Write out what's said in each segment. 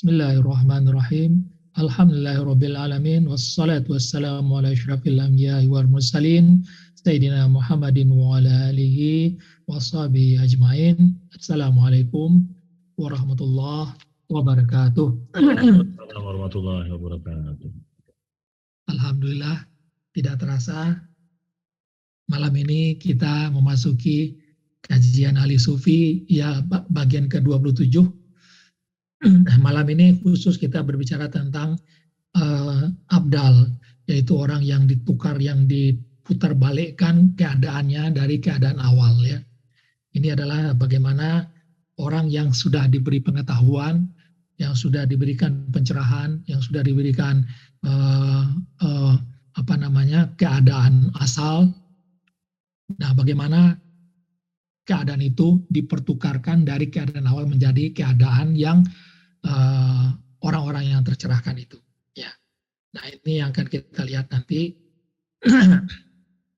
Bismillahirrahmanirrahim. Alhamdulillahirabbil alamin wassalatu wassalamu ala asyrafil anbiya'i wal mursalin sayyidina Muhammadin wa ala alihi washabihi ajmain. Assalamualaikum warahmatullahi wabarakatuh. Assalamualaikum warahmatullahi wabarakatuh. Alhamdulillah, tidak terasa malam ini kita memasuki kajian ahli sufi ya bagian ke-27. Malam ini khusus kita berbicara tentang abdal, yaitu orang yang ditukar, yang diputar balikkan keadaannya dari keadaan awal ya. Ini adalah bagaimana orang yang sudah diberi pengetahuan, yang sudah diberikan pencerahan, yang sudah diberikan keadaan asal. Nah, bagaimana keadaan itu dipertukarkan dari keadaan awal menjadi keadaan yang orang-orang yang tercerahkan itu. Ya. Nah, ini yang akan kita lihat nanti,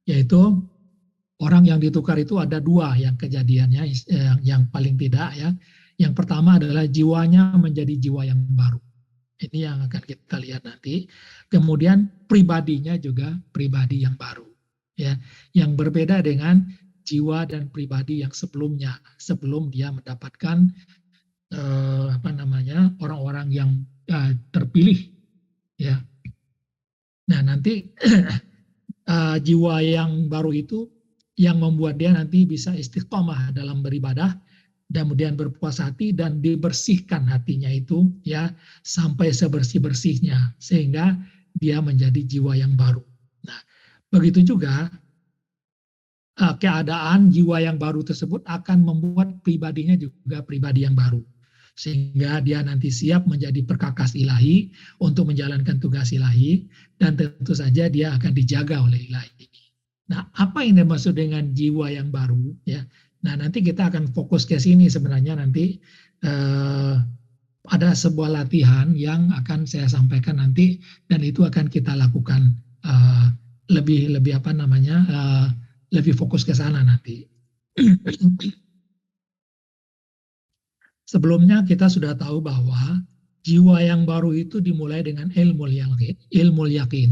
yaitu orang yang ditukar itu ada dua yang kejadiannya, yang paling tidak ya. Yang pertama adalah jiwanya menjadi jiwa yang baru. Ini yang akan kita lihat nanti. Kemudian pribadinya juga pribadi yang baru, ya, yang berbeda dengan jiwa dan pribadi yang sebelumnya, sebelum dia mendapatkan orang-orang yang terpilih, ya. Nah, nanti jiwa yang baru itu yang membuat dia nanti bisa istiqomah dalam beribadah, dan kemudian berpuas hati dan dibersihkan hatinya itu ya sampai sebersih-bersihnya sehingga dia menjadi jiwa yang baru. Nah, begitu juga keadaan jiwa yang baru tersebut akan membuat pribadinya juga pribadi yang baru, sehingga dia nanti siap menjadi perkakas ilahi untuk menjalankan tugas ilahi, dan tentu saja dia akan dijaga oleh ilahi. Nah, apa yang dimaksud dengan jiwa yang baru ya? Nah, nanti kita akan fokus ke sini sebenarnya nanti ada sebuah latihan yang akan saya sampaikan nanti, dan itu akan kita lakukan lebih fokus ke sana nanti. Sebelumnya kita sudah tahu bahwa jiwa yang baru itu dimulai dengan ilmu yakin,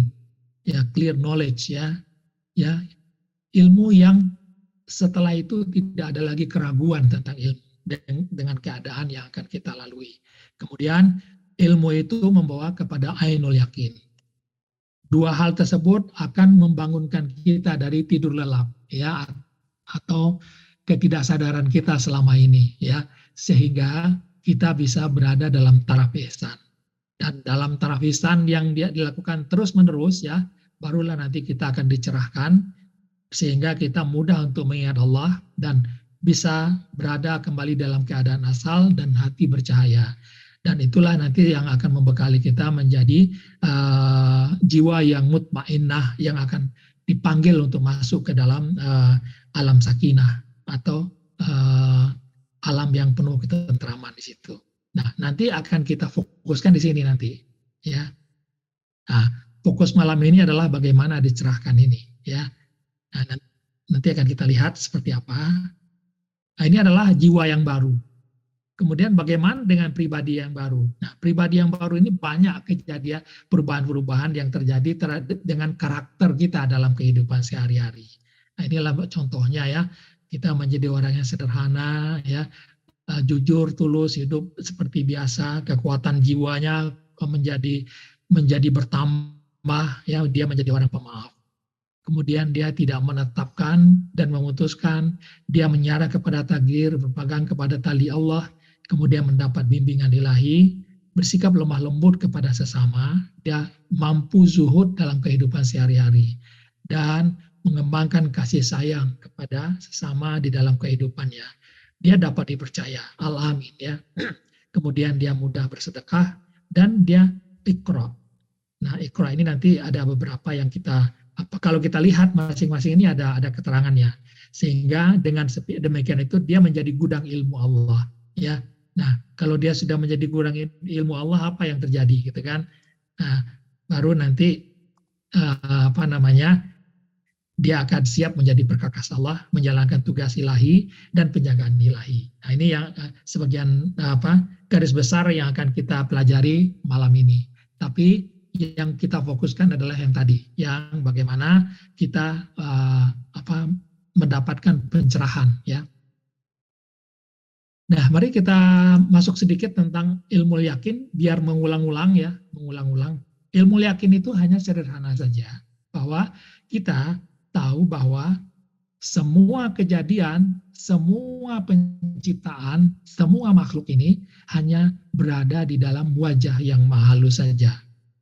ya, clear knowledge ya, ilmu yang setelah itu tidak ada lagi keraguan tentang ilmu dengan keadaan yang akan kita lalui. Kemudian ilmu itu membawa kepada ainul yakin. Dua hal tersebut akan membangunkan kita dari tidur lelap ya, atau ketidaksadaran kita selama ini ya, sehingga kita bisa berada dalam taraf ihsan. Dan dalam taraf ihsan yang dia dilakukan terus-menerus ya, barulah nanti kita akan dicerahkan sehingga kita mudah untuk mengingat Allah dan bisa berada kembali dalam keadaan asal dan hati bercahaya. Dan itulah nanti yang akan membekali kita menjadi jiwa yang mutmainnah, yang akan dipanggil untuk masuk ke dalam alam sakinah atau alam yang penuh ketentraman di situ. Nah, nanti akan kita fokuskan di sini nanti, ya. Nah, fokus malam ini adalah bagaimana dicerahkan ini, ya. Nah, nanti akan kita lihat seperti apa. Nah, ini adalah jiwa yang baru. Kemudian bagaimana dengan pribadi yang baru? Nah, pribadi yang baru ini banyak kejadian perubahan-perubahan yang terjadi dengan karakter kita dalam kehidupan sehari-hari. Nah, inilah contohnya ya. Kita menjadi orang yang sederhana, ya, jujur, tulus, hidup seperti biasa. Kekuatan jiwanya menjadi bertambah, ya, dia menjadi orang pemaaf. Kemudian dia tidak menetapkan dan memutuskan, dia menyerah kepada takdir, berpegang kepada tali Allah, kemudian mendapat bimbingan ilahi, bersikap lemah lembut kepada sesama, dia mampu zuhud dalam kehidupan sehari-hari, dan mengembangkan kasih sayang kepada sesama di dalam kehidupannya. Dia dapat dipercaya, al-amin ya. Kemudian dia mudah bersedekah, dan dia iqra. Nah, iqra ini nanti ada beberapa yang kalau kita lihat masing-masing ini ada keterangannya, sehingga dengan demikian itu dia menjadi gudang ilmu Allah ya. Nah, kalau dia sudah menjadi gudang ilmu Allah, apa yang terjadi gitu kan? Nah, baru nanti dia akan siap menjadi perkakas Allah, menjalankan tugas ilahi dan penjagaan ilahi. Nah, ini yang sebagian garis besar yang akan kita pelajari malam ini. Tapi yang kita fokuskan adalah yang tadi, yang bagaimana kita mendapatkan pencerahan, ya. Nah, mari kita masuk sedikit tentang ilmu yakin, biar mengulang-ulang, ya, mengulang-ulang. Ilmu yakin itu hanya sederhana saja, bahwa kita tahu bahwa semua kejadian, semua penciptaan, semua makhluk ini hanya berada di dalam wajah yang maha halus saja,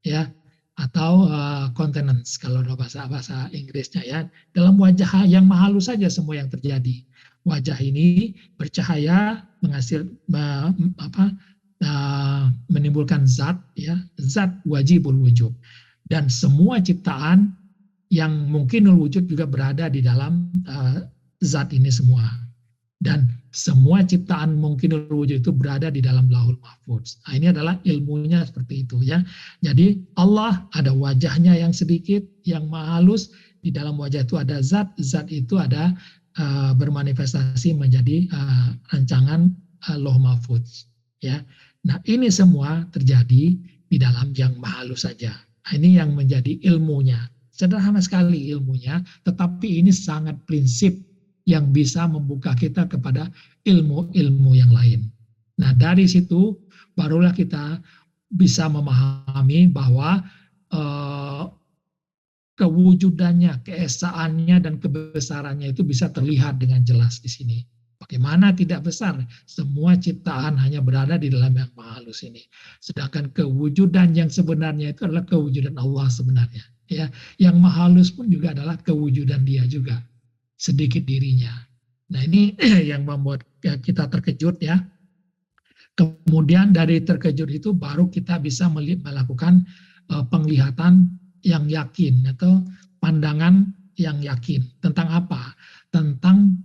ya, atau countenance kalau bahasa Inggrisnya, ya, dalam wajah yang maha halus saja semua yang terjadi. Wajah ini bercahaya, menimbulkan zat, ya, zat wajibul wujud, dan semua ciptaan yang mungkinul wujud juga berada di dalam zat ini semua. Dan semua ciptaan mungkinul wujud itu berada di dalam Lauhul Mahfuz. Nah, ini adalah ilmunya seperti itu, ya. Jadi Allah ada wajahnya yang sedikit, yang maha halus. Di dalam wajah itu ada zat, zat itu ada bermanifestasi menjadi rancangan Lauh Mahfuz, ya. Nah, ini semua terjadi di dalam yang maha halus saja. Nah, ini yang menjadi ilmunya. Sederhana sekali ilmunya, tetapi ini sangat prinsip yang bisa membuka kita kepada ilmu-ilmu yang lain. Nah, dari situ barulah kita bisa memahami bahwa kewujudannya, keesaannya, dan kebesarannya itu bisa terlihat dengan jelas di sini. Bagaimana tidak besar? Semua ciptaan hanya berada di dalam yang maha halus ini. Sedangkan kewujudan yang sebenarnya itu adalah kewujudan Allah sebenarnya. Ya, yang maha halus pun juga adalah kewujudan Dia juga, sedikit dirinya. Nah, ini yang membuat kita terkejut, ya. Kemudian dari terkejut itu baru kita bisa melakukan penglihatan yang yakin atau pandangan yang yakin tentang apa? Tentang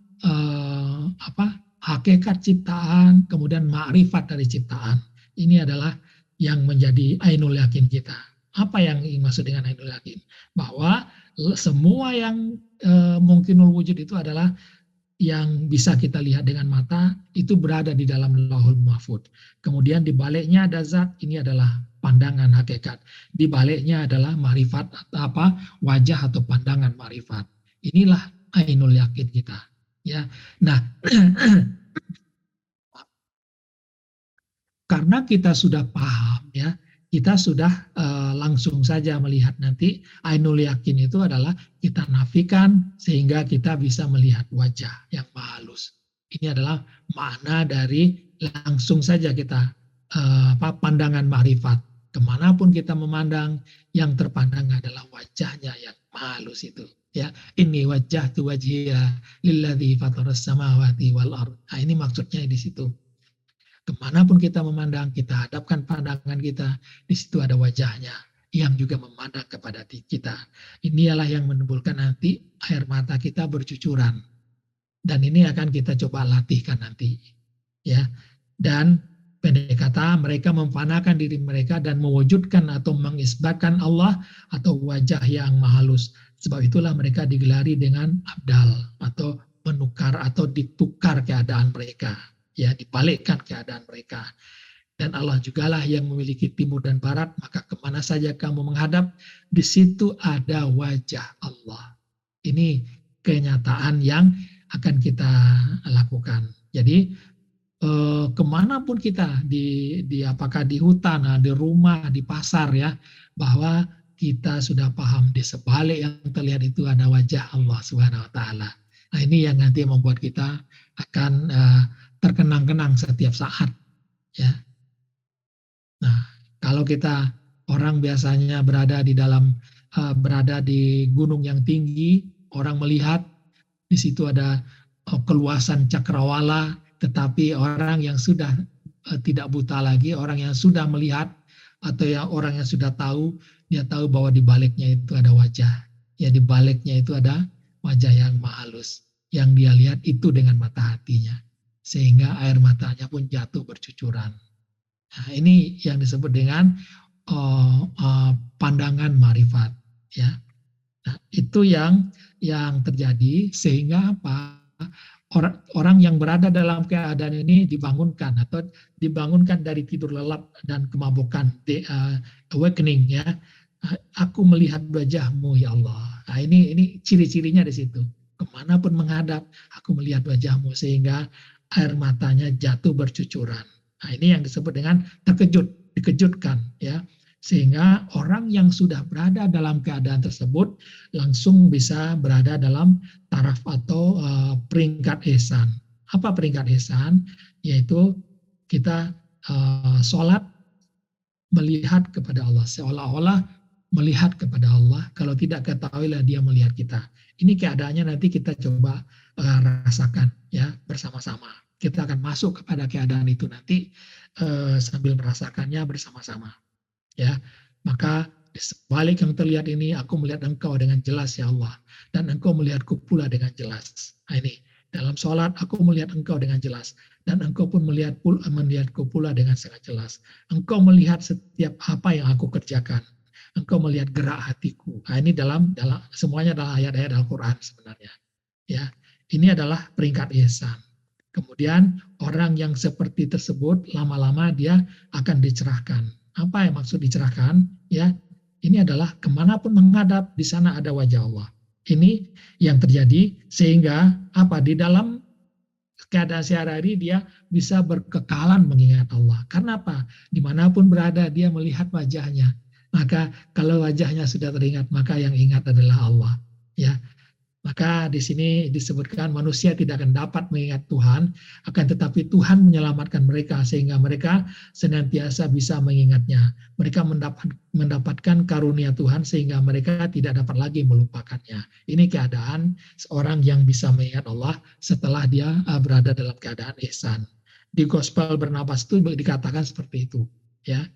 hakikat ciptaan, kemudian ma'rifat dari ciptaan. Ini adalah yang menjadi ainul yakin kita. Apa yang dimaksud dengan ainul yakin? Bahwa semua yang mungkinul wujud itu adalah yang bisa kita lihat dengan mata, itu berada di dalam Lauhul Mahfuz. Kemudian di baliknya ada zat, ini adalah pandangan hakikat. Di baliknya adalah ma'rifat atau wajah atau pandangan ma'rifat. Inilah ainul yakin kita, ya. Nah, karena kita sudah paham, ya, kita sudah langsung saja melihat nanti ainul yakin itu adalah kita nafikan sehingga kita bisa melihat wajah yang maha halus. Ini adalah makna dari langsung saja kita pandangan ma'rifat. Kemanapun kita memandang, yang terpandang adalah wajahnya yang maha halus itu, ya. Inni wajjahtu wajhiya lilladzi fataras samawati wal ardh. Nah, ini maksudnya di situ. Kemanapun kita memandang, kita hadapkan pandangan kita, di situ ada wajahnya yang juga memandang kepada kita. Inilah yang menimbulkan nanti air mata kita bercucuran. Dan ini akan kita coba latihkan nanti, ya. Dan pendek kata, mereka memfanakan diri mereka dan mewujudkan atau mengisbatkan Allah atau wajah yang maha halus. Sebab itulah mereka digelari dengan abdal atau menukar atau ditukar keadaan mereka, ya, dibalikkan keadaan mereka. Dan Allah jugalah yang memiliki timur dan barat, maka kemana saja kamu menghadap, di situ ada wajah Allah. Ini kenyataan yang akan kita lakukan. Jadi kemanapun kita, apakah di hutan, di rumah, di pasar, ya, bahwa kita sudah paham di sebalik yang terlihat itu ada wajah Allah Subhanahu Wa Taala. Nah, ini yang nanti membuat kita akan terkenang-kenang setiap saat, ya. Nah, kalau kita orang biasanya berada di gunung yang tinggi, orang melihat di situ ada keluasan cakrawala, tetapi orang yang sudah tidak buta lagi, orang yang sudah melihat atau orang yang sudah tahu, dia tahu bahwa di baliknya itu ada wajah. Ya, di baliknya itu ada wajah yang maha halus. Yang dia lihat itu dengan mata hatinya. Sehingga air matanya pun jatuh bercucuran. Nah, ini yang disebut dengan pandangan ma'rifat, ya. Nah, itu yang terjadi sehingga apa? Orang yang berada dalam keadaan ini dibangunkan atau dibangunkan dari tidur lelap dan kemabukan, awakening ya. Aku melihat wajahmu ya Allah. Nah, ini ciri-cirinya di situ. Kemanapun menghadap, aku melihat wajahmu sehingga air matanya jatuh bercucuran. Nah, ini yang disebut dengan terkejut, dikejutkan ya. Sehingga orang yang sudah berada dalam keadaan tersebut langsung bisa berada dalam taraf atau peringkat ihsan. Apa peringkat ihsan? Yaitu kita sholat melihat kepada Allah, seolah-olah melihat kepada Allah. Kalau tidak ketahuilah dia melihat kita. Ini keadaannya nanti kita coba rasakan ya bersama-sama. Kita akan masuk kepada keadaan itu nanti sambil merasakannya bersama-sama. Ya, maka di sebalik yang terlihat ini aku melihat engkau dengan jelas ya Allah, dan engkau melihatku pula dengan jelas. Nah, ini dalam sholat aku melihat engkau dengan jelas, dan engkau pun melihatku pula dengan sangat jelas. Engkau melihat setiap apa yang aku kerjakan, engkau melihat gerak hatiku. Nah, ini dalam semuanya adalah ayat-ayat Al-Quran sebenarnya. Ya, ini adalah peringkat ihsan. Kemudian orang yang seperti tersebut lama-lama dia akan dicerahkan. Apa yang maksud dicerahkan? Ya, ini adalah kemanapun menghadap di sana ada wajah Allah. Ini yang terjadi sehingga apa di dalam keadaan sehari-hari dia bisa berkekalan mengingat Allah. Karena apa? Dimanapun berada dia melihat wajahnya. Maka kalau wajahnya sudah teringat maka yang ingat adalah Allah. Ya. Maka di sini disebutkan manusia tidak akan dapat mengingat Tuhan, akan tetapi Tuhan menyelamatkan mereka sehingga mereka senantiasa bisa mengingatnya. Mereka mendapatkan karunia Tuhan sehingga mereka tidak dapat lagi melupakannya. Ini keadaan seorang yang bisa mengingat Allah setelah dia berada dalam keadaan ihsan. Di Gospel Barnabas itu dikatakan seperti itu. Ya.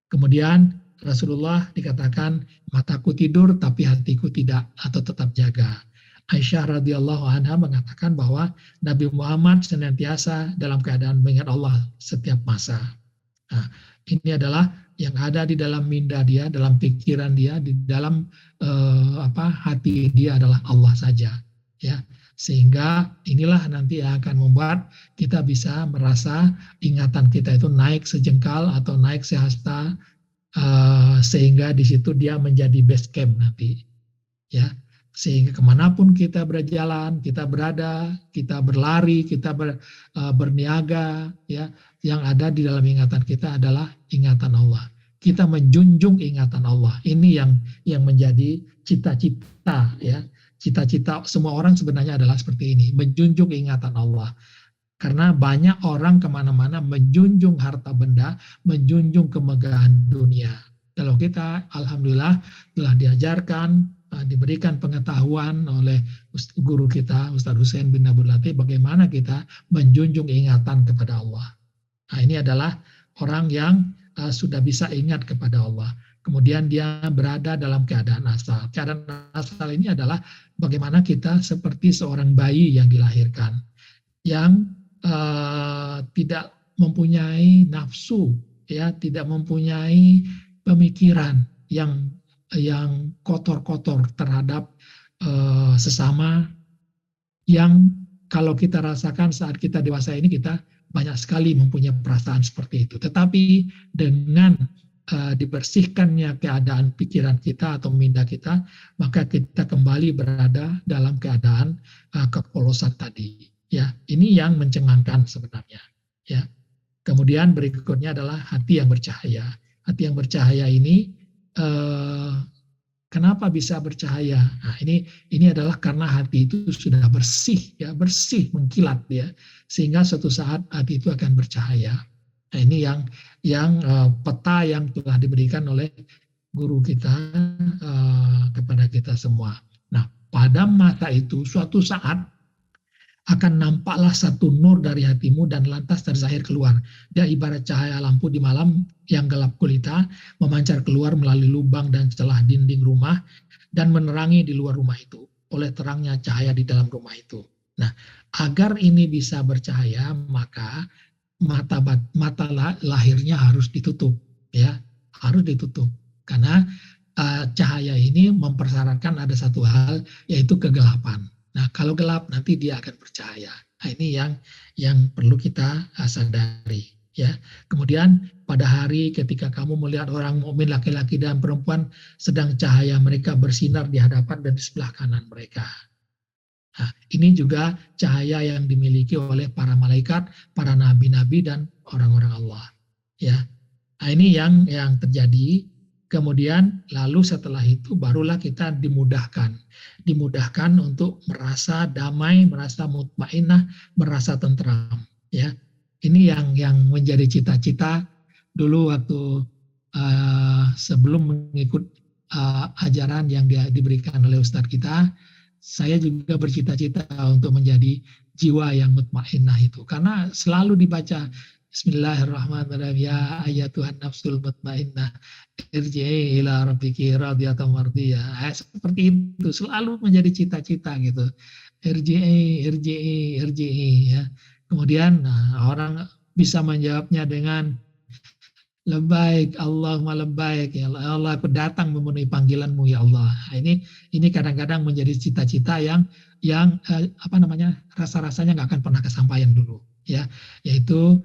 Kemudian Rasulullah dikatakan mataku tidur tapi hatiku tidak atau tetap jaga. Aisyah radhiyallahu anha mengatakan bahwa Nabi Muhammad senantiasa dalam keadaan mengingat Allah setiap masa. Nah, ini adalah yang ada di dalam minda dia, dalam pikiran dia, di dalam hati dia adalah Allah saja, ya. Sehingga inilah nanti yang akan membuat kita bisa merasa ingatan kita itu naik sejengkal atau naik sehasta, sehingga di situ dia menjadi base camp nanti, ya. Sehingga kemanapun kita berjalan, kita berada, kita berlari, kita berniaga, ya, yang ada di dalam ingatan kita adalah ingatan Allah. Kita menjunjung ingatan Allah. Ini yang menjadi cita-cita, ya. Cita-cita semua orang sebenarnya adalah seperti ini, menjunjung ingatan Allah. Karena banyak orang kemana-mana menjunjung harta benda, menjunjung kemegahan dunia. Kalau kita, alhamdulillah, telah diajarkan, diberikan pengetahuan oleh guru kita, Ustadz Hussein bin Abdul Latif, bagaimana kita menjunjung ingatan kepada Allah. Nah, ini adalah orang yang sudah bisa ingat kepada Allah. Kemudian dia berada dalam keadaan asal. Keadaan asal ini adalah bagaimana kita seperti seorang bayi yang dilahirkan, yang tidak mempunyai nafsu, ya, tidak mempunyai pemikiran yang kotor-kotor terhadap sesama, yang kalau kita rasakan saat kita dewasa ini kita banyak sekali mempunyai perasaan seperti itu. Tetapi dengan dibersihkannya keadaan pikiran kita atau minda kita, maka kita kembali berada dalam keadaan kepolosan tadi. Ya, ini yang mencengangkan sebenarnya. Ya. Kemudian berikutnya adalah hati yang bercahaya. Hati yang bercahaya ini kenapa bisa bercahaya? Nah, ini adalah karena hati itu sudah bersih, ya, bersih, mengkilat, ya, sehingga suatu saat hati itu akan bercahaya. Nah, ini yang peta yang telah diberikan oleh guru kita kepada kita semua. Nah, pada masa itu suatu saat akan nampaklah satu nur dari hatimu dan lantas terzahir keluar. Dia ibarat cahaya lampu di malam yang gelap gulita, memancar keluar melalui lubang dan celah dinding rumah dan menerangi di luar rumah itu oleh terangnya cahaya di dalam rumah itu. Nah, agar ini bisa bercahaya, maka mata lahirnya harus ditutup, ya, harus ditutup. Karena cahaya ini mempersyaratkan ada satu hal, yaitu kegelapan. Nah, kalau gelap nanti dia akan bercahaya. Nah, ini yang perlu kita sadari, ya. Kemudian pada hari ketika kamu melihat orang mukmin laki-laki dan perempuan sedang cahaya mereka bersinar di hadapan dan di sebelah kanan mereka. Nah, ini juga cahaya yang dimiliki oleh para malaikat, para nabi-nabi dan orang-orang Allah, ya. Nah, ini yang terjadi. Kemudian lalu setelah itu barulah kita dimudahkan untuk merasa damai, merasa mutmainnah, merasa tentram, ya. Ini yang menjadi cita-cita dulu waktu sebelum mengikut ajaran yang diberikan oleh Ustadz kita. Saya juga bercita-cita untuk menjadi jiwa yang mutmainnah itu, karena selalu dibaca Bismillahirrahmanirrahim, ya ayyatuhan nafsul mutmainnah irji'i ila rabbiki radiyatan mardiyah. Seperti itu selalu menjadi cita-cita gitu. Irji'i ya. Kemudian orang bisa menjawabnya dengan labbaik Allahumma labbaik, ya Allah, aku datang memenuhi panggilanmu ya Allah. Nah, ini kadang-kadang menjadi cita-cita yang rasa-rasanya nggak akan pernah kesampaian dulu, ya, yaitu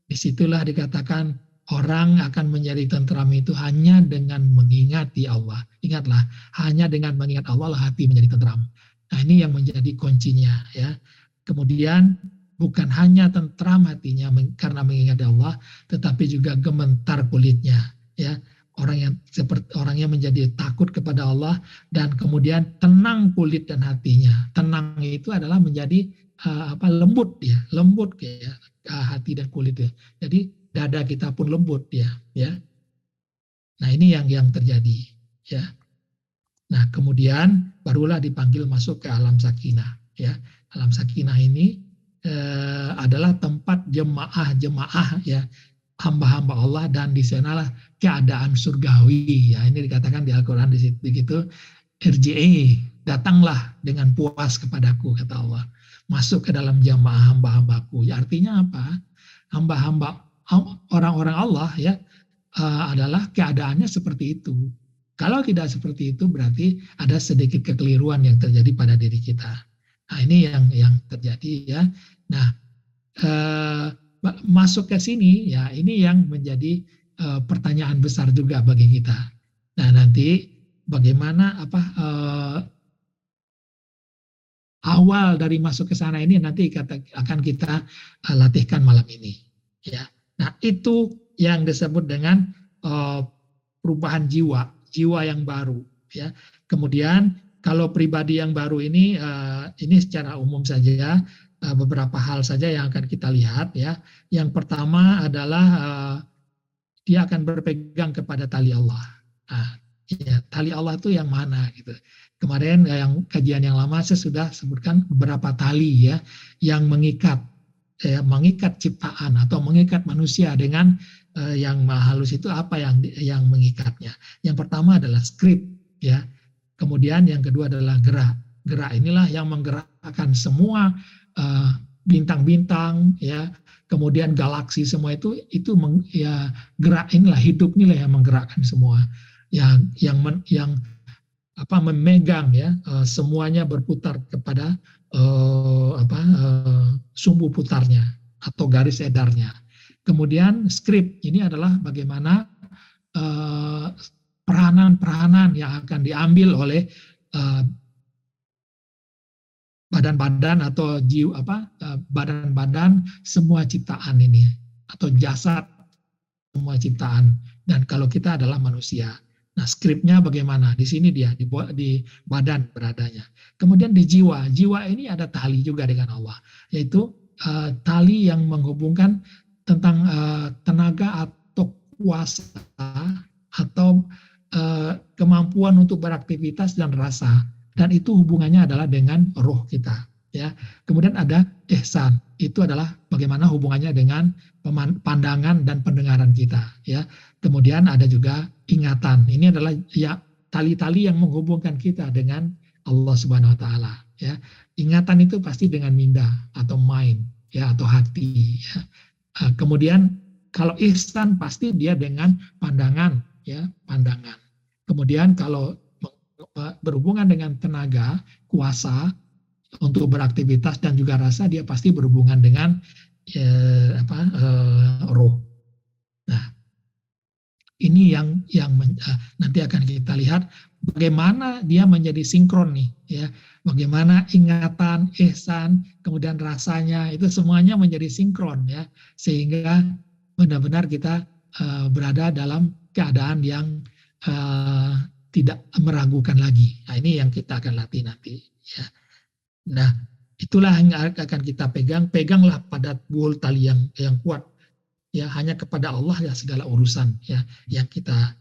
disitulah dikatakan orang akan menjadi tentram itu hanya dengan mengingati Allah. Ingatlah, hanya dengan mengingat Allah lah hati menjadi tentram. Nah, ini yang menjadi kuncinya, ya. Kemudian bukan hanya tentram hatinya karena mengingat Allah, tetapi juga gemetar kulitnya, ya. Orang yang menjadi takut kepada Allah dan kemudian tenang kulit dan hatinya. Tenang itu adalah menjadi lembut ya, lembut kayak hati dan kulit ya. Jadi dada kita pun lembut ya. Nah, ini yang terjadi, ya. Nah, kemudian barulah dipanggil masuk ke alam sakinah, ya. Alam sakinah ini adalah tempat jemaah ya, hamba-hamba Allah, dan di sanalah keadaan surgawi ya. Ini dikatakan di Al-Qur'an di situ begitu, irji'i, datanglah dengan puas kepadaku kata Allah. Masuk ke dalam jamaah hamba-hambaku. Ya, artinya apa? Hamba-hamba orang-orang Allah ya adalah keadaannya seperti itu. Kalau tidak seperti itu berarti ada sedikit kekeliruan yang terjadi pada diri kita. Nah, ini yang terjadi ya. Nah, masuk ke sini ya, ini yang menjadi pertanyaan besar juga bagi kita. Nah, nanti bagaimana awal dari masuk ke sana ini nanti akan kita latihkan malam ini, ya. Nah, itu yang disebut dengan perubahan jiwa yang baru, ya. Kemudian kalau pribadi yang baru ini secara umum saja, beberapa hal saja yang akan kita lihat, ya. Yang pertama adalah dia akan berpegang kepada tali Allah. Nah, ya, tali Allah itu yang mana gitu. Kemarin yang kajian yang lama saya sudah sebutkan beberapa tali ya yang mengikat ciptaan atau mengikat manusia dengan yang maha halus. Itu apa yang mengikatnya? Yang pertama adalah skrip ya. Kemudian yang kedua adalah gerak. Gerak inilah yang menggerakkan semua bintang-bintang ya. Kemudian galaksi semua itu gerak inilah, hidup inilah yang menggerakkan semua. Yang memegang ya, semuanya berputar kepada sumbu putarnya atau garis edarnya. Kemudian skrip ini adalah bagaimana peranan-peranan yang akan diambil oleh badan-badan atau badan-badan semua ciptaan ini atau jasad semua ciptaan. Dan kalau kita adalah manusia. Nah, skripnya bagaimana? Di sini dia, di badan beradanya. Kemudian di jiwa. Jiwa ini ada tali juga dengan Allah. Yaitu tali yang menghubungkan tentang tenaga atau kuasa atau kemampuan untuk beraktivitas dan rasa. Dan itu hubungannya adalah dengan roh kita. Ya. Kemudian ada ihsan. Itu adalah bagaimana hubungannya dengan pandangan dan pendengaran kita. Ya. Kemudian ada juga ingatan. Ini adalah ya tali-tali yang menghubungkan kita dengan Allah Subhanahu wa taala, ya. Ingatan itu pasti dengan minda atau mind, ya, atau hati, ya. Kemudian kalau ihsan pasti dia dengan pandangan, ya, pandangan. Kemudian kalau berhubungan dengan tenaga, kuasa untuk beraktivitas dan juga rasa, dia pasti berhubungan dengan roh. Nah, ini yang nanti akan kita lihat bagaimana dia menjadi sinkron nih, ya. Bagaimana ingatan, ihsan, kemudian rasanya itu semuanya menjadi sinkron, ya, sehingga benar-benar kita berada dalam keadaan yang tidak meragukan lagi. Nah, ini yang kita akan latih nanti, ya. Nah, itulah yang akan kita pegang. Peganglah pada buhul tali yang kuat. Ya, hanya kepada Allah ya segala urusan, ya, yang kita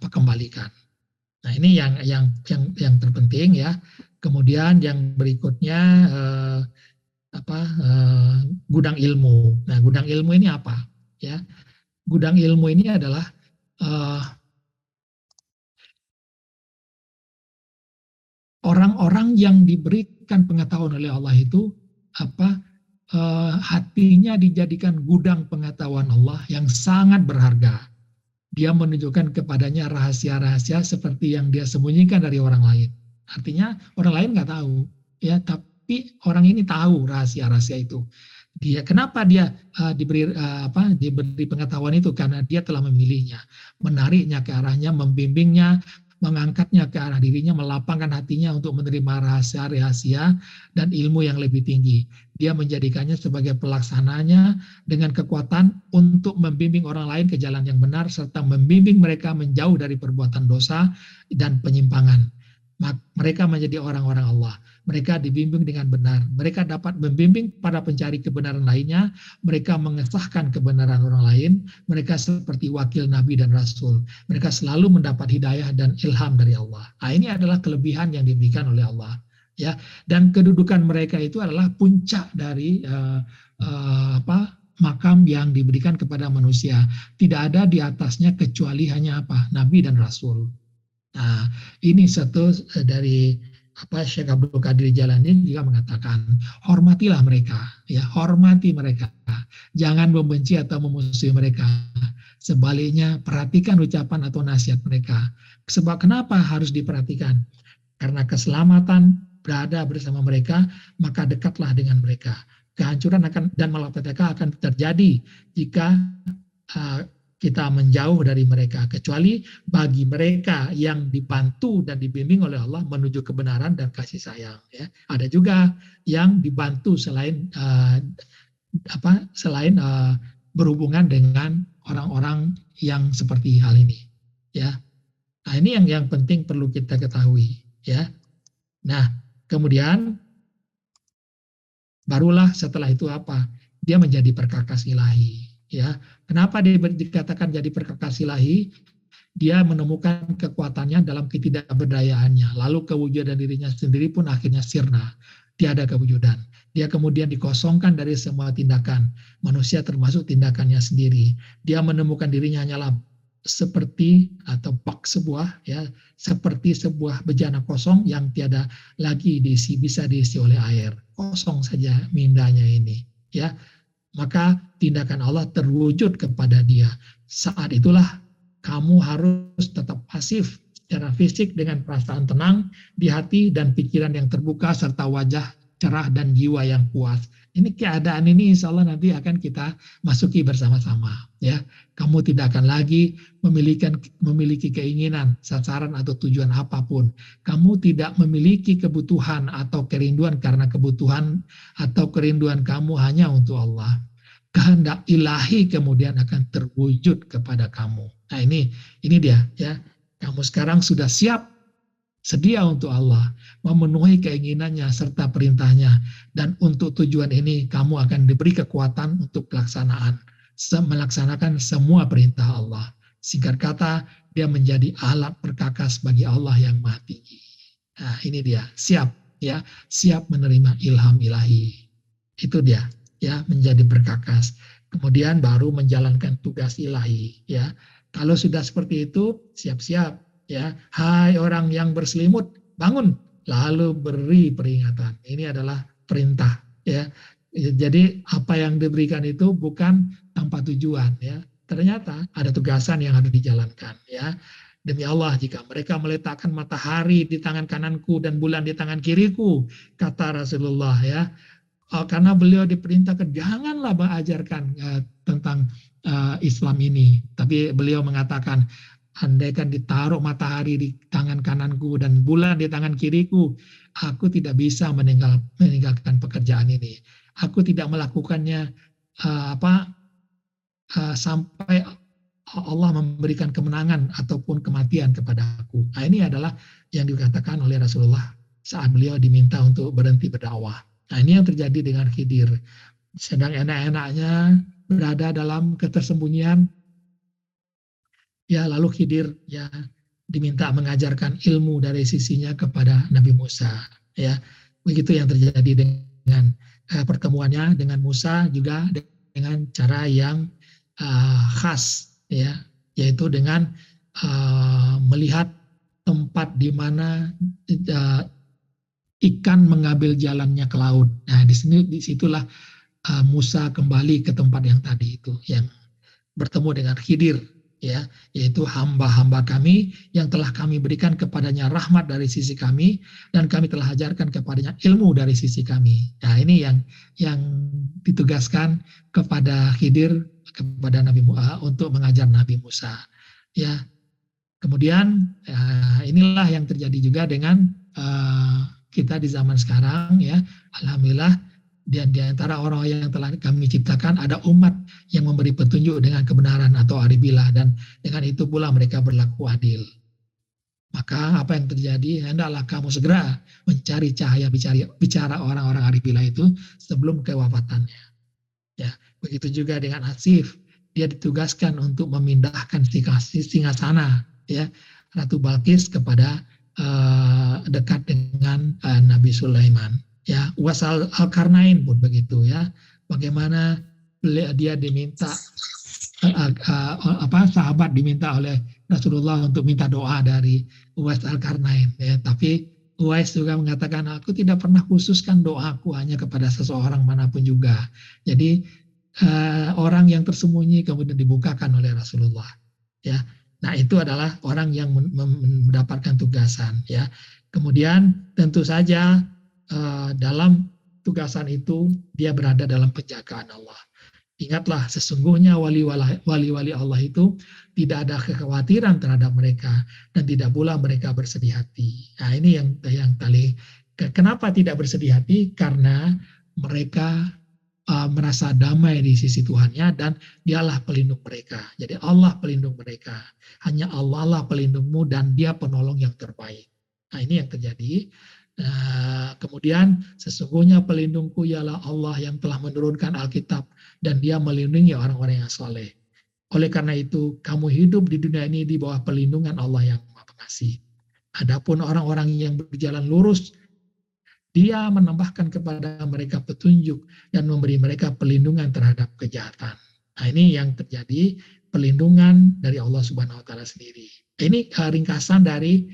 kembalikan. Nah, ini yang terpenting, ya. Kemudian yang berikutnya gudang ilmu. Nah, gudang ilmu ini apa? Ya, gudang ilmu ini adalah orang-orang yang diberikan pengetahuan oleh Allah itu hatinya dijadikan gudang pengetahuan Allah yang sangat berharga. Dia menunjukkan kepadanya rahasia-rahasia seperti yang dia sembunyikan dari orang lain. Artinya orang lain nggak tahu, ya, tapi orang ini tahu rahasia-rahasia itu. Kenapa dia diberi pengetahuan itu? Karena dia telah memilihnya, menariknya ke arahnya, membimbingnya, mengangkatnya ke arah dirinya, melapangkan hatinya untuk menerima rahasia-rahasia dan ilmu yang lebih tinggi. Dia menjadikannya sebagai pelaksananya dengan kekuatan untuk membimbing orang lain ke jalan yang benar, serta membimbing mereka menjauh dari perbuatan dosa dan penyimpangan. Mereka menjadi orang-orang Allah. Mereka dibimbing dengan benar. Mereka dapat membimbing para pencari kebenaran lainnya. Mereka mengesahkan kebenaran orang lain. Mereka seperti wakil Nabi dan Rasul. Mereka selalu mendapat hidayah dan ilham dari Allah. Nah, ini adalah kelebihan yang diberikan oleh Allah. Ya, dan kedudukan mereka itu adalah puncak dari makam yang diberikan kepada manusia. Tidak ada di atasnya kecuali hanya Nabi dan Rasul. Nah, ini satu dari Syekh Abdul Qadir Jalani juga mengatakan, hormatilah mereka, ya, hormati mereka, jangan membenci atau memusuhi mereka. Sebaliknya, perhatikan ucapan atau nasihat mereka. Sebab kenapa harus diperhatikan? Karena keselamatan berada bersama mereka, maka dekatlah dengan mereka. Kehancuran dan malapetaka akan terjadi jika kita menjauh dari mereka, kecuali bagi mereka yang dibantu dan dibimbing oleh Allah menuju kebenaran dan kasih sayang. Ya. Ada juga yang dibantu selain berhubungan dengan orang-orang yang seperti hal ini. Ya. Nah, ini yang penting perlu kita ketahui. Ya. Nah, kemudian barulah setelah itu dia menjadi perkakas ilahi. Ya, kenapa dia dikatakan jadi perkakas ilahi? Dia menemukan kekuatannya dalam ketidakberdayaannya. Lalu kewujudan dirinya sendiri pun akhirnya sirna. Tiada kewujudan. Dia kemudian dikosongkan dari semua tindakan. Manusia termasuk tindakannya sendiri. Dia menemukan dirinya hanyalah seperti atau bak seperti sebuah bejana kosong yang tiada lagi bisa diisi oleh air. Kosong saja mindanya ini. Ya. Maka tindakan Allah terwujud kepada dia. Saat itulah kamu harus tetap pasif secara fisik dengan perasaan tenang di hati dan pikiran yang terbuka serta wajah cerah dan jiwa yang puas. Ini keadaan ini insya Allah nanti akan kita masuki bersama-sama. Ya, kamu tidak akan lagi memiliki keinginan, sasaran atau tujuan apapun. Kamu tidak memiliki kebutuhan atau kerinduan karena kebutuhan atau kerinduan kamu hanya untuk Allah. Kehendak ilahi kemudian akan terwujud kepada kamu. Nah, ini dia, ya. Kamu sekarang sudah siap, sedia untuk Allah, memenuhi keinginannya serta perintahnya, dan untuk tujuan ini kamu akan diberi kekuatan untuk melaksanakan semua perintah Allah. Singkat kata, dia menjadi alat perkakas bagi Allah yang Maha Tinggi. Nah, ini dia, siap, ya, siap menerima ilham ilahi. Itu dia, ya, menjadi perkakas. Kemudian baru menjalankan tugas ilahi, ya. Kalau sudah seperti itu, siap-siap. Ya, hai orang yang berselimut, bangun, lalu beri peringatan. Ini adalah perintah, ya. Jadi apa yang diberikan itu bukan tanpa tujuan, ya. Ternyata ada tugasan yang harus dijalankan, ya. Demi Allah, jika mereka meletakkan matahari di tangan kananku dan bulan di tangan kiriku, kata Rasulullah ya, karena beliau diperintahkan janganlah mengajarkan tentang Islam ini. Tapi beliau mengatakan, andaikan ditaruh matahari di tangan kananku dan bulan di tangan kiriku, aku tidak bisa meninggalkan pekerjaan ini. Aku tidak melakukannya sampai Allah memberikan kemenangan ataupun kematian kepada aku. Nah, ini adalah yang dikatakan oleh Rasulullah saat beliau diminta untuk berhenti berdakwah. Nah, ini yang terjadi dengan Khidir. Sedang enak-enaknya berada dalam ketersembunyian, ya lalu Khidir ya diminta mengajarkan ilmu dari sisinya kepada Nabi Musa. Ya, begitu yang terjadi dengan pertemuannya dengan Musa, juga dengan cara yang khas, ya, yaitu dengan melihat tempat di mana ikan mengambil jalannya ke laut. Nah, disitulah Musa kembali ke tempat yang tadi itu, yang bertemu dengan Khidir, ya, yaitu hamba-hamba kami yang telah kami berikan kepadanya rahmat dari sisi kami dan kami telah ajarkan kepadanya ilmu dari sisi kami. Nah, ini yang ditugaskan kepada Khidir, kepada Nabi Musa untuk mengajar Nabi Musa. Ya, kemudian inilah yang terjadi juga dengan kita di zaman sekarang, ya. Alhamdulillah, dan di antara orang yang telah kami ciptakan ada umat yang memberi petunjuk dengan kebenaran atau aribilah, dan dengan itu pula mereka berlaku adil. Maka apa yang terjadi? Hendaklah kamu segera mencari cahaya bicara orang-orang aribilah itu sebelum kewafatannya. Ya, begitu juga dengan Asif, dia ditugaskan untuk memindahkan singgasana, ya, Ratu Balkis kepada dekat dengan Nabi Sulaiman. Ya, Uwais Al-Qarnain pun begitu, ya. Bagaimana dia diminta sahabat diminta oleh Rasulullah untuk minta doa dari Uwais Al-Qarnain, ya. Tapi Uwais juga mengatakan, aku tidak pernah khususkan doaku hanya kepada seseorang manapun juga. Jadi orang yang tersembunyi kemudian dibukakan oleh Rasulullah, ya. Nah, itu adalah orang yang mendapatkan tugasan, ya. Kemudian tentu saja dalam tugasan itu dia berada dalam penjagaan Allah. Ingatlah, sesungguhnya wali-wali Allah itu tidak ada kekhawatiran terhadap mereka dan tidak pula mereka bersedih hati. Nah, ini yang tadi. Kenapa tidak bersedih hati? Karena mereka merasa damai di sisi Tuhannya dan dialah pelindung mereka. Jadi Allah pelindung mereka. Hanya Allah lah pelindungmu dan dia penolong yang terbaik. Nah, ini yang terjadi. Kemudian sesungguhnya pelindungku ialah Allah yang telah menurunkan Alkitab dan dia melindungi orang-orang yang soleh. Oleh karena itu kamu hidup di dunia ini di bawah pelindungan Allah yang Maha Pengasih. Adapun orang-orang yang berjalan lurus, dia menambahkan kepada mereka petunjuk dan memberi mereka pelindungan terhadap kejahatan. Nah, ini yang terjadi, pelindungan dari Allah Subhanahu Wa Taala sendiri. Ini ringkasan dari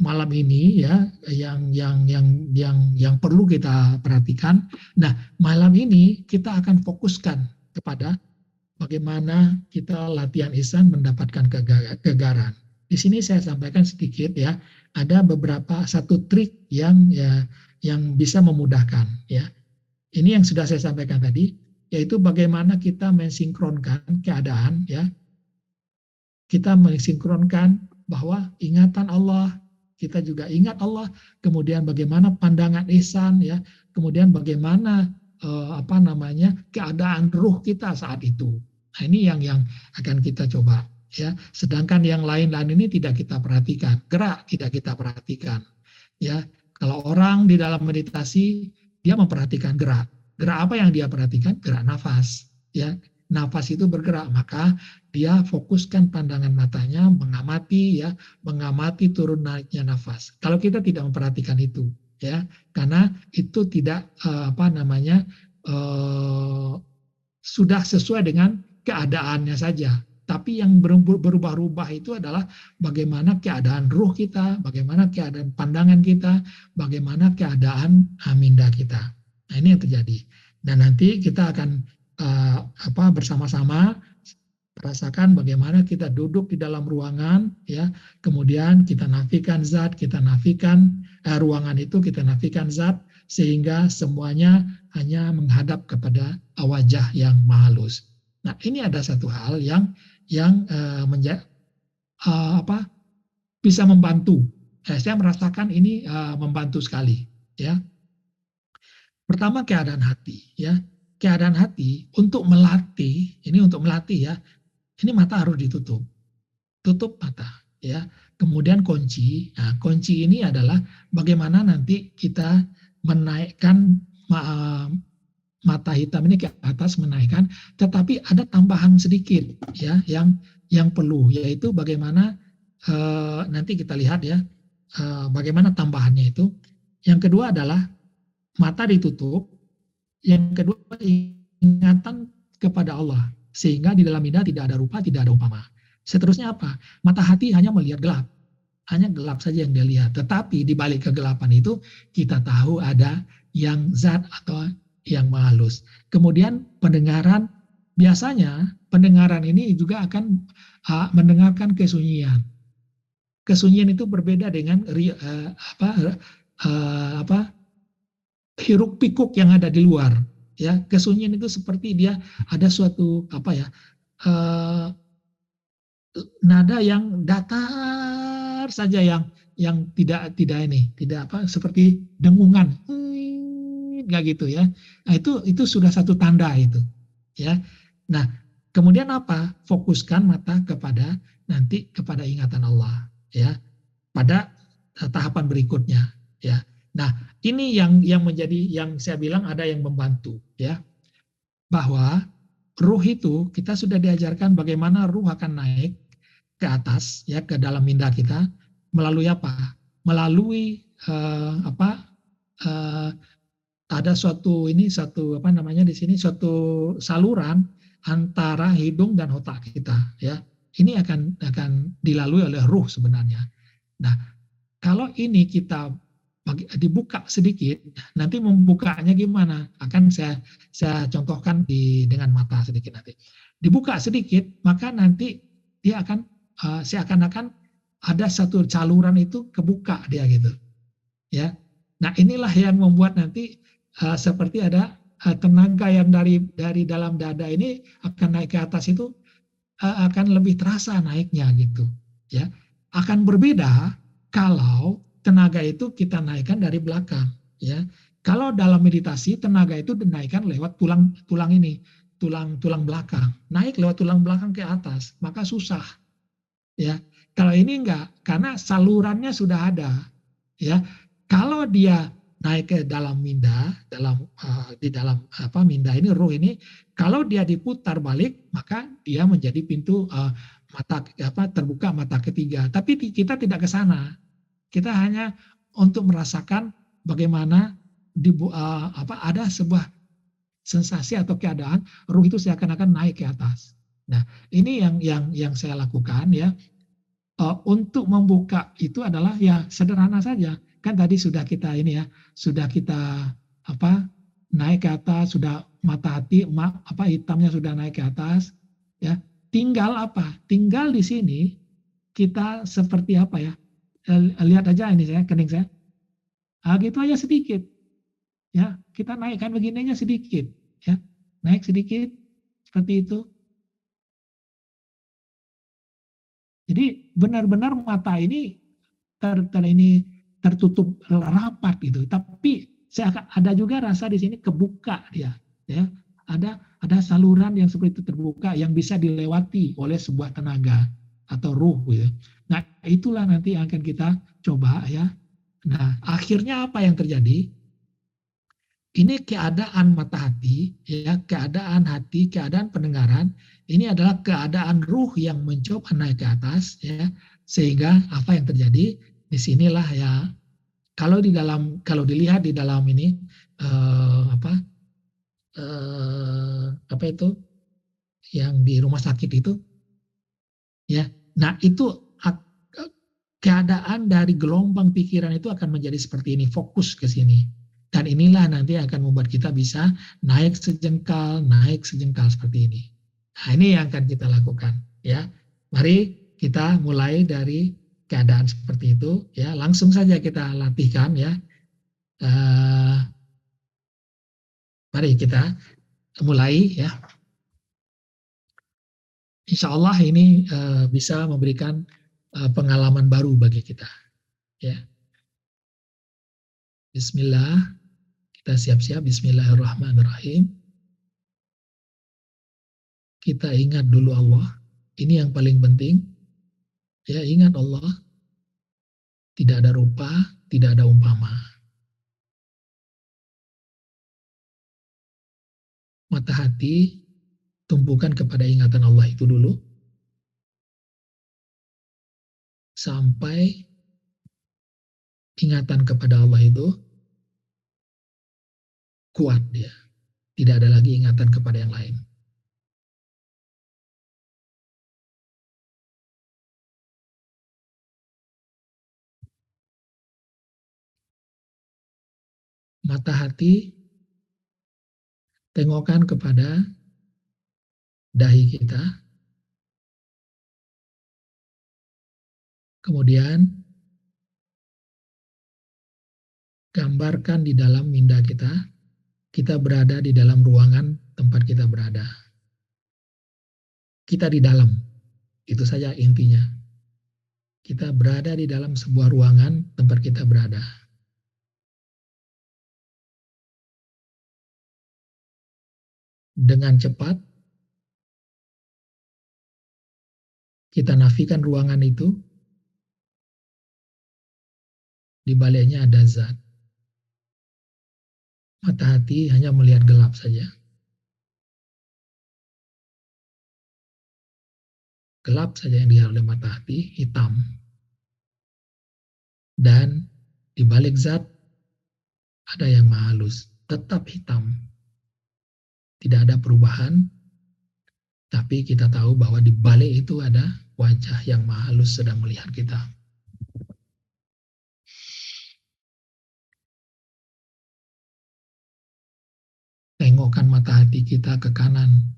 malam ini, ya, yang perlu kita perhatikan. Nah, malam ini kita akan fokuskan kepada bagaimana kita latihan ihsan mendapatkan kegaran. Di sini saya sampaikan sedikit, ya, ada beberapa satu trik yang bisa memudahkan, ya. Ini yang sudah saya sampaikan tadi, yaitu bagaimana kita mensinkronkan keadaan, ya. Kita mensinkronkan bahwa ingatan Allah, kita juga ingat Allah, kemudian bagaimana pandangan ihsan, ya, kemudian bagaimana keadaan ruh kita saat itu. Nah, ini yang akan kita coba, ya. Sedangkan yang lain-lain ini tidak kita perhatikan, gerak tidak kita perhatikan, ya. Kalau orang di dalam meditasi dia memperhatikan gerak apa yang dia perhatikan? Gerak nafas, ya. Nafas itu bergerak, maka dia fokuskan pandangan matanya mengamati, ya, mengamati turun naiknya nafas. Kalau kita tidak memperhatikan itu, ya, karena itu tidak sudah sesuai dengan keadaannya saja. Tapi yang berubah-ubah itu adalah bagaimana keadaan ruh kita, bagaimana keadaan pandangan kita, bagaimana keadaan minda kita. Nah, ini yang terjadi. Dan nanti kita akan bersama-sama Rasakan bagaimana kita duduk di dalam ruangan, ya. Kemudian kita nafikan zat, kita nafikan ruangan itu, kita nafikan zat, sehingga semuanya hanya menghadap kepada wajah yang halus. Nah, ini ada satu hal yang bisa membantu. Saya merasakan ini membantu sekali, ya. Pertama, keadaan hati, ya. Keadaan hati untuk melatih, ini untuk melatih, ya. Ini mata harus ditutup, tutup mata, ya. Kemudian kunci, nah kunci ini adalah bagaimana nanti kita menaikkan mata hitam ini ke atas, menaikkan, tetapi ada tambahan sedikit, ya, yang perlu, yaitu bagaimana nanti kita lihat, ya, bagaimana tambahannya itu. Yang kedua adalah mata ditutup, yang kedua ingatan kepada Allah. Sehingga di dalam minda tidak ada rupa, tidak ada upama. Seterusnya apa? Mata hati hanya melihat gelap. Hanya gelap saja yang dia lihat. Tetapi di balik kegelapan itu kita tahu ada yang zat atau yang halus. Kemudian pendengaran, biasanya pendengaran ini juga akan mendengarkan kesunyian. Kesunyian itu berbeda dengan hiruk pikuk yang ada di luar. Ya, kesunyian itu seperti dia ada suatu nada yang datar saja, yang tidak seperti dengungan, nggak gitu, ya. Nah, itu sudah satu tanda itu, ya. Nah, kemudian apa? Fokuskan mata kepada ingatan Allah, ya, pada tahapan berikutnya, ya. Nah, ini yang menjadi, yang saya bilang ada yang membantu, ya, bahwa ruh itu kita sudah diajarkan bagaimana ruh akan naik ke atas, ya, ke dalam minda kita melalui apa? Melalui ada suatu di sini suatu saluran antara hidung dan otak kita, ya. Ini akan dilalui oleh ruh sebenarnya. Nah, kalau ini kita dibuka sedikit, nanti membukanya gimana? Akan saya contohkan dengan mata sedikit nanti. Dibuka sedikit, maka nanti dia akan seakan-akan ada satu saluran itu kebuka dia gitu, ya. Nah, inilah yang membuat nanti seperti ada tenaga yang dari dalam dada ini akan naik ke atas itu akan lebih terasa naiknya gitu, ya. Akan berbeda kalau tenaga itu kita naikkan dari belakang, ya. Kalau dalam meditasi tenaga itu dinaikkan lewat tulang belakang, naik lewat tulang belakang ke atas, maka susah, ya. Kalau ini enggak, karena salurannya sudah ada, ya. Kalau dia naik ke dalam minda, di dalam minda ini, ruh ini, kalau dia diputar balik, maka dia menjadi pintu terbuka mata ketiga. Tapi kita tidak ke sana. Kita hanya untuk merasakan bagaimana ada sebuah sensasi atau keadaan ruh itu seakan-akan naik ke atas. Nah, ini yang saya lakukan, ya. Untuk membuka itu adalah ya sederhana saja. Kan tadi sudah kita naik ke atas, sudah mata hati hitamnya sudah naik ke atas, ya. Tinggal Tinggal di sini kita seperti ya? Lihat aja ini kening saya. Gitu aja sedikit. Ya, kita naikkan begini aja sedikit, ya. Naik sedikit seperti itu. Jadi benar-benar mata ini tertutup rapat gitu. Tapi ada juga rasa di sini kebuka dia, ya. Ada saluran yang seperti itu terbuka yang bisa dilewati oleh sebuah tenaga atau ruh gitu. Nah, itulah nanti yang akan kita coba, ya. Nah, akhirnya apa yang terjadi? Ini keadaan mata hati, ya, keadaan hati, keadaan pendengaran, ini adalah keadaan ruh yang mencoba naik ke atas, ya. Sehingga apa yang terjadi? Disinilah, ya, kalau dilihat di dalam ini apa itu yang di rumah sakit itu, ya. Nah, itu keadaan dari gelombang pikiran itu akan menjadi seperti ini, fokus ke sini. Dan inilah nanti akan membuat kita bisa naik sejengkal seperti ini. Nah, ini yang akan kita lakukan ya. Mari kita mulai dari keadaan seperti itu ya. Langsung saja kita latihkan ya. Uh, Mari kita mulai ya. Insya Allah ini bisa memberikan pengalaman baru bagi kita ya. Bismillah, kita siap-siap. Bismillahirrahmanirrahim. Kita ingat dulu Allah. Ini yang paling penting. Ya, ingat Allah. Tidak ada rupa, tidak ada umpama. Mata hati tumpukan kepada ingatan Allah itu dulu. Sampai ingatan kepada Allah itu kuat dia. Tidak ada lagi ingatan kepada yang lain. Mata hati tengokkan kepada dahi kita. Kemudian gambarkan di dalam minda kita. Kita berada di dalam ruangan tempat kita berada. Kita di dalam. Itu saja intinya. Kita berada di dalam sebuah ruangan tempat kita berada. Dengan cepat, kita nafikan ruangan itu. Di baliknya ada zat. Mata hati hanya melihat gelap saja. Gelap saja yang dilihat oleh mata hati, hitam. Dan di balik zat ada yang maha halus, tetap hitam. Tidak ada perubahan, tapi kita tahu bahwa di balik itu ada wajah yang maha halus sedang melihat kita. Tengokkan mata hati kita ke kanan.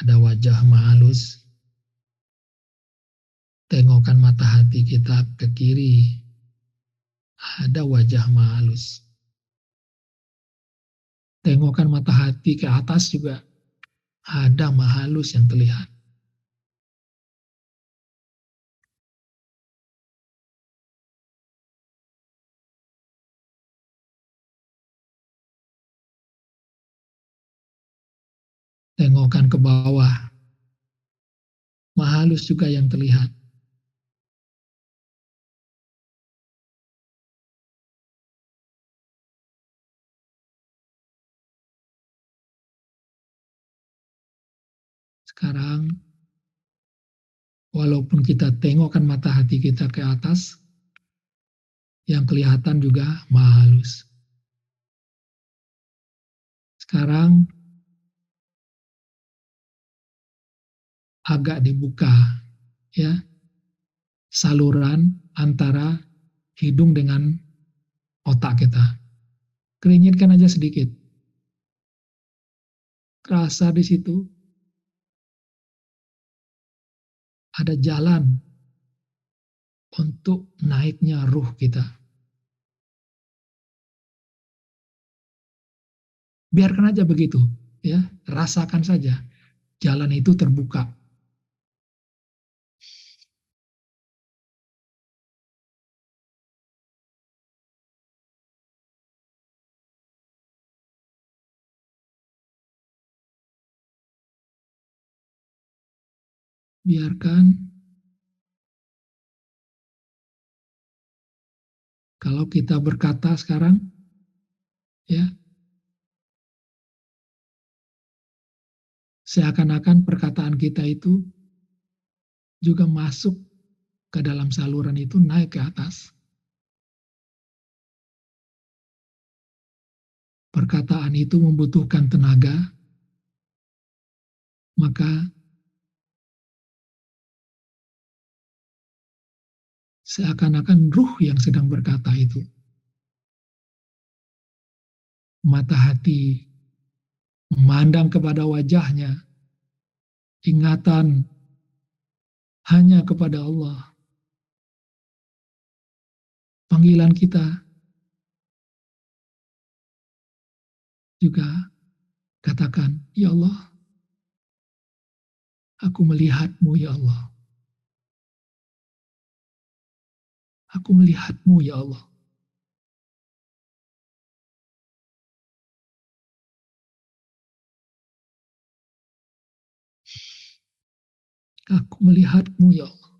Ada wajah maha halus. Tengokkan mata hati kita ke kiri. Ada wajah maha halus. Tengokkan mata hati ke atas juga. Ada maha halus yang terlihat. Tengokkan ke bawah. Maha halus juga yang terlihat. Sekarang, walaupun kita tengokkan mata hati kita ke atas, yang kelihatan juga maha halus. Sekarang, agak dibuka ya saluran antara hidung dengan otak kita. Kerinyitkan aja sedikit. Kerasa di situ ada jalan untuk naiknya ruh kita. Biarkan aja begitu, ya, rasakan saja. Jalan itu terbuka. Biarkan kalau kita berkata sekarang, ya, seakan-akan perkataan kita itu juga masuk ke dalam saluran itu, naik ke atas. Perkataan itu membutuhkan tenaga, maka seakan-akan ruh yang sedang berkata itu. Mata hati memandang kepada wajahnya, ingatan hanya kepada Allah. Panggilan kita juga katakan, ya Allah, aku melihat-Mu ya Allah. Aku melihat-Mu ya Allah. Aku melihat-Mu ya Allah.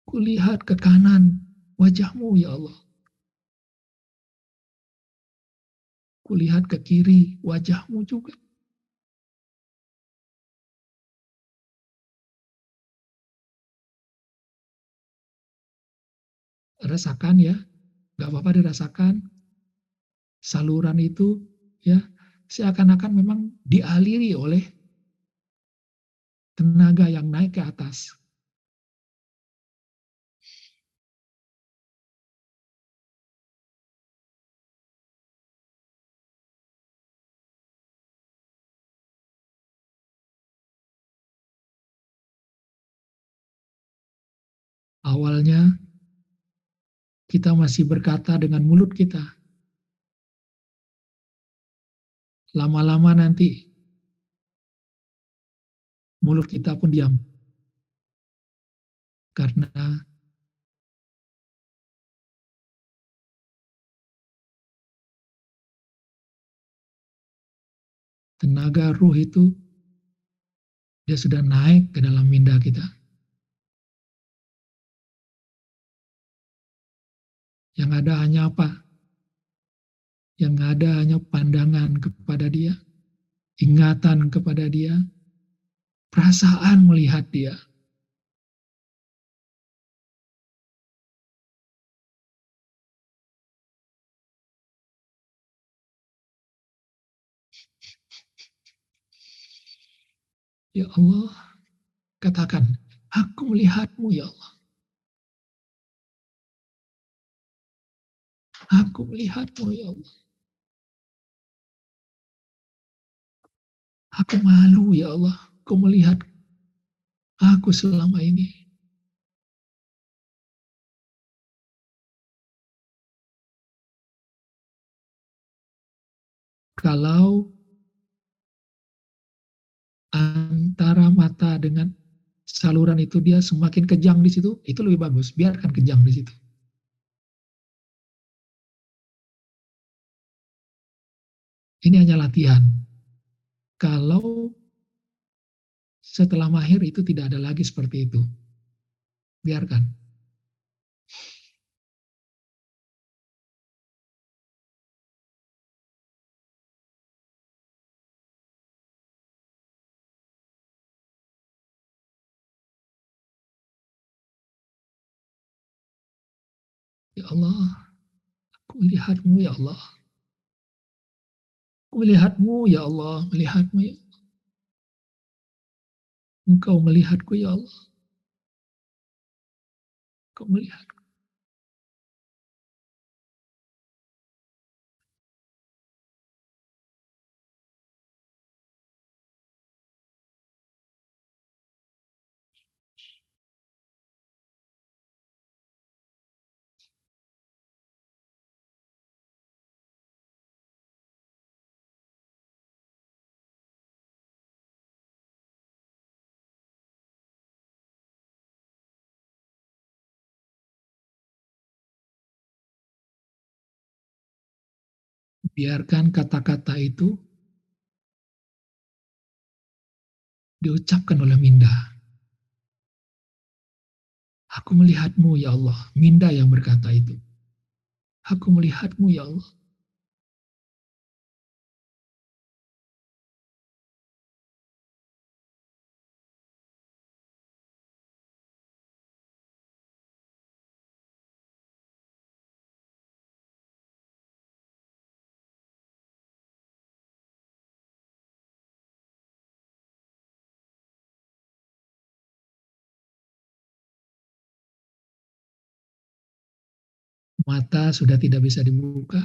Kulihat ke kanan wajah-Mu ya Allah. Kulihat ke kiri wajah-Mu juga. Rasakan ya, gak apa-apa dirasakan. Saluran itu ya seakan-akan memang dialiri oleh tenaga yang naik ke atas. Awalnya kita masih berkata dengan mulut kita. Lama-lama nanti mulut kita pun diam. Karena tenaga ruh itu dia sudah naik ke dalam minda kita. Yang ada hanya apa? Yang ada hanya pandangan kepada dia, ingatan kepada dia, perasaan melihat dia. Ya Allah, katakan, aku melihat-Mu ya Allah. Aku melihat-Mu ya Allah. Aku malu ya Allah, Kau melihat aku selama ini. Kalau antara mata dengan saluran itu dia semakin kejang di situ, itu lebih bagus. Biarkan kejang di situ. Ini hanya latihan. Kalau setelah mahir itu tidak ada lagi seperti itu. Biarkan. Ya Allah, aku melihat-Mu ya Allah. Aku melihat-Mu ya Allah, melihat-Mu ya Allah. Engkau melihatku ya Allah. Engkau melihat. Biarkan kata-kata itu diucapkan oleh minda. Aku melihat-Mu ya Allah. Minda yang berkata itu. Aku melihat-Mu ya Allah. Mata sudah tidak bisa dibuka.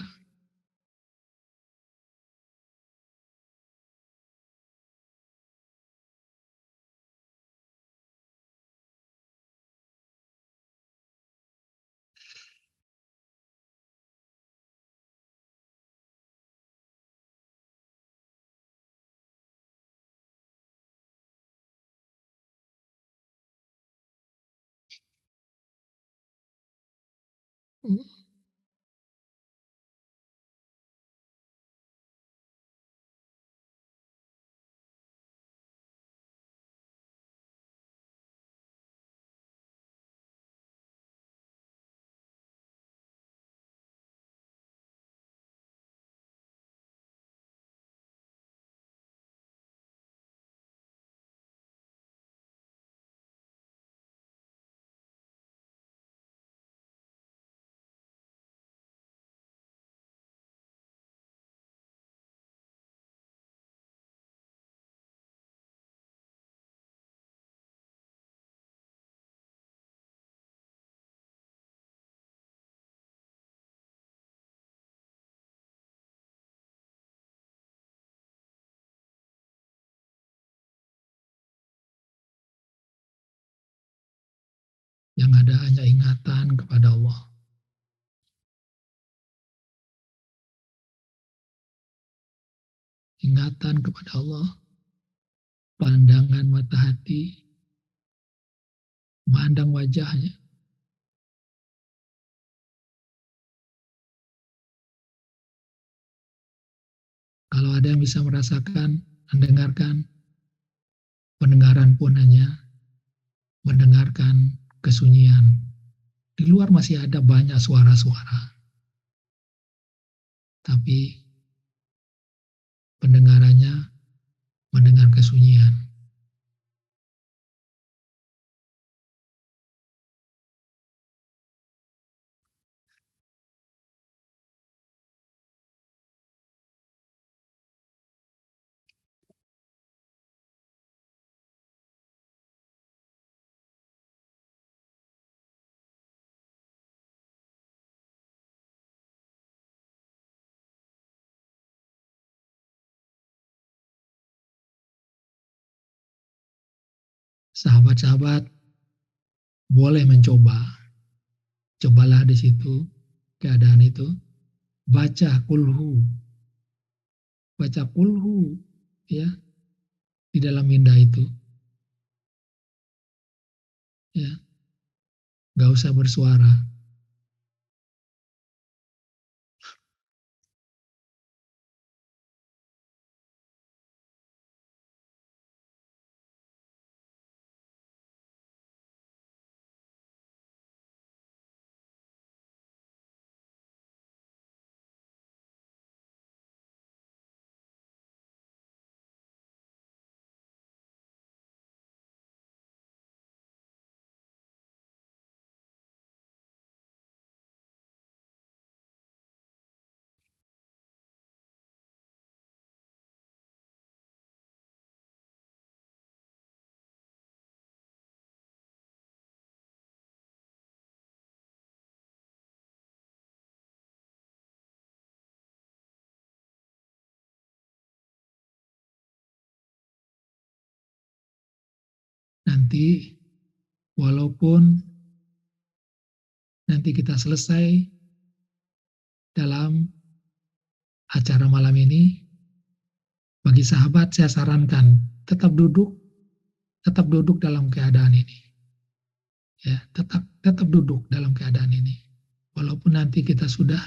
Yang ada hanya ingatan kepada Allah. Ingatan kepada Allah, pandangan mata hati, memandang wajahnya. Kalau ada yang bisa merasakan, mendengarkan, pendengaran pun hanya mendengarkan kesunyian. Di luar masih ada banyak suara-suara, tapi pendengarannya mendengar kesunyian. Sahabat-sahabat boleh mencoba, cobalah di situ, keadaan itu, baca kulhu, ya, di dalam minda itu, ya, gak usah bersuara. Nanti, walaupun nanti kita selesai dalam acara malam ini, bagi sahabat saya sarankan tetap duduk dalam keadaan ini. Ya, tetap duduk dalam keadaan ini. Walaupun nanti kita sudah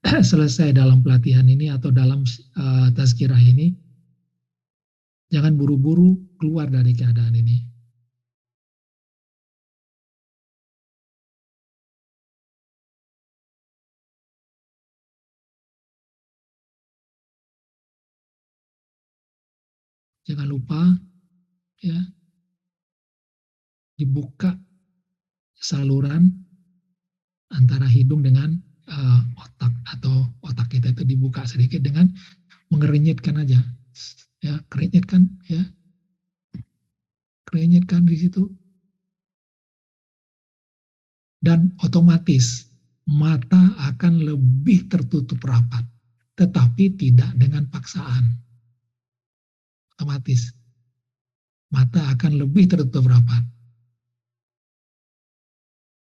selesai dalam pelatihan ini atau dalam tazkirah ini, jangan buru-buru keluar dari keadaan ini. Jangan lupa, ya, dibuka saluran antara hidung dengan otak, atau otak kita itu dibuka sedikit dengan mengerenyitkan aja, ya, kerenyitkan, ya, kerenyitkan di situ, dan otomatis mata akan lebih tertutup rapat, tetapi tidak dengan paksaan. Otomatis mata akan lebih tertutup rapat,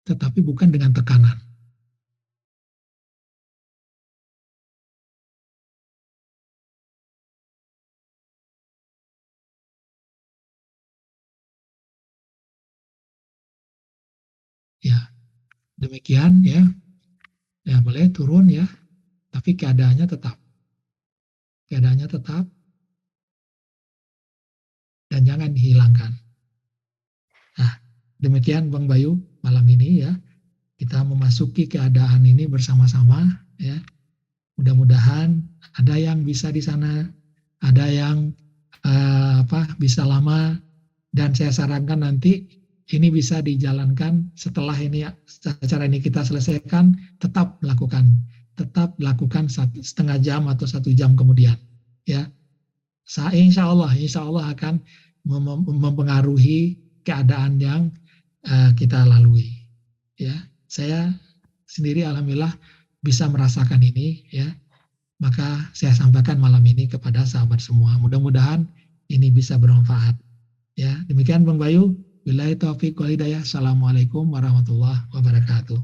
tetapi bukan dengan tekanan. Ya, demikian, ya. Ya boleh turun ya, tapi keadaannya tetap dan jangan dihilangkan. Nah, demikian Bang Bayu malam ini ya. Kita memasuki keadaan ini bersama-sama ya. Mudah-mudahan ada yang bisa di sana, ada yang bisa lama, dan saya sarankan nanti ini bisa dijalankan setelah ini acara ini kita selesaikan, tetap lakukan setengah jam atau 1 jam kemudian ya. Insya Allah akan mempengaruhi keadaan yang kita lalui ya. Saya sendiri alhamdulillah bisa merasakan ini ya. Maka saya sampaikan malam ini kepada sahabat semua. Mudah-mudahan ini bisa bermanfaat. Ya, demikian Bang Bayu. Billahi taufiq wal hidayah. Assalamualaikum warahmatullahi wabarakatuh.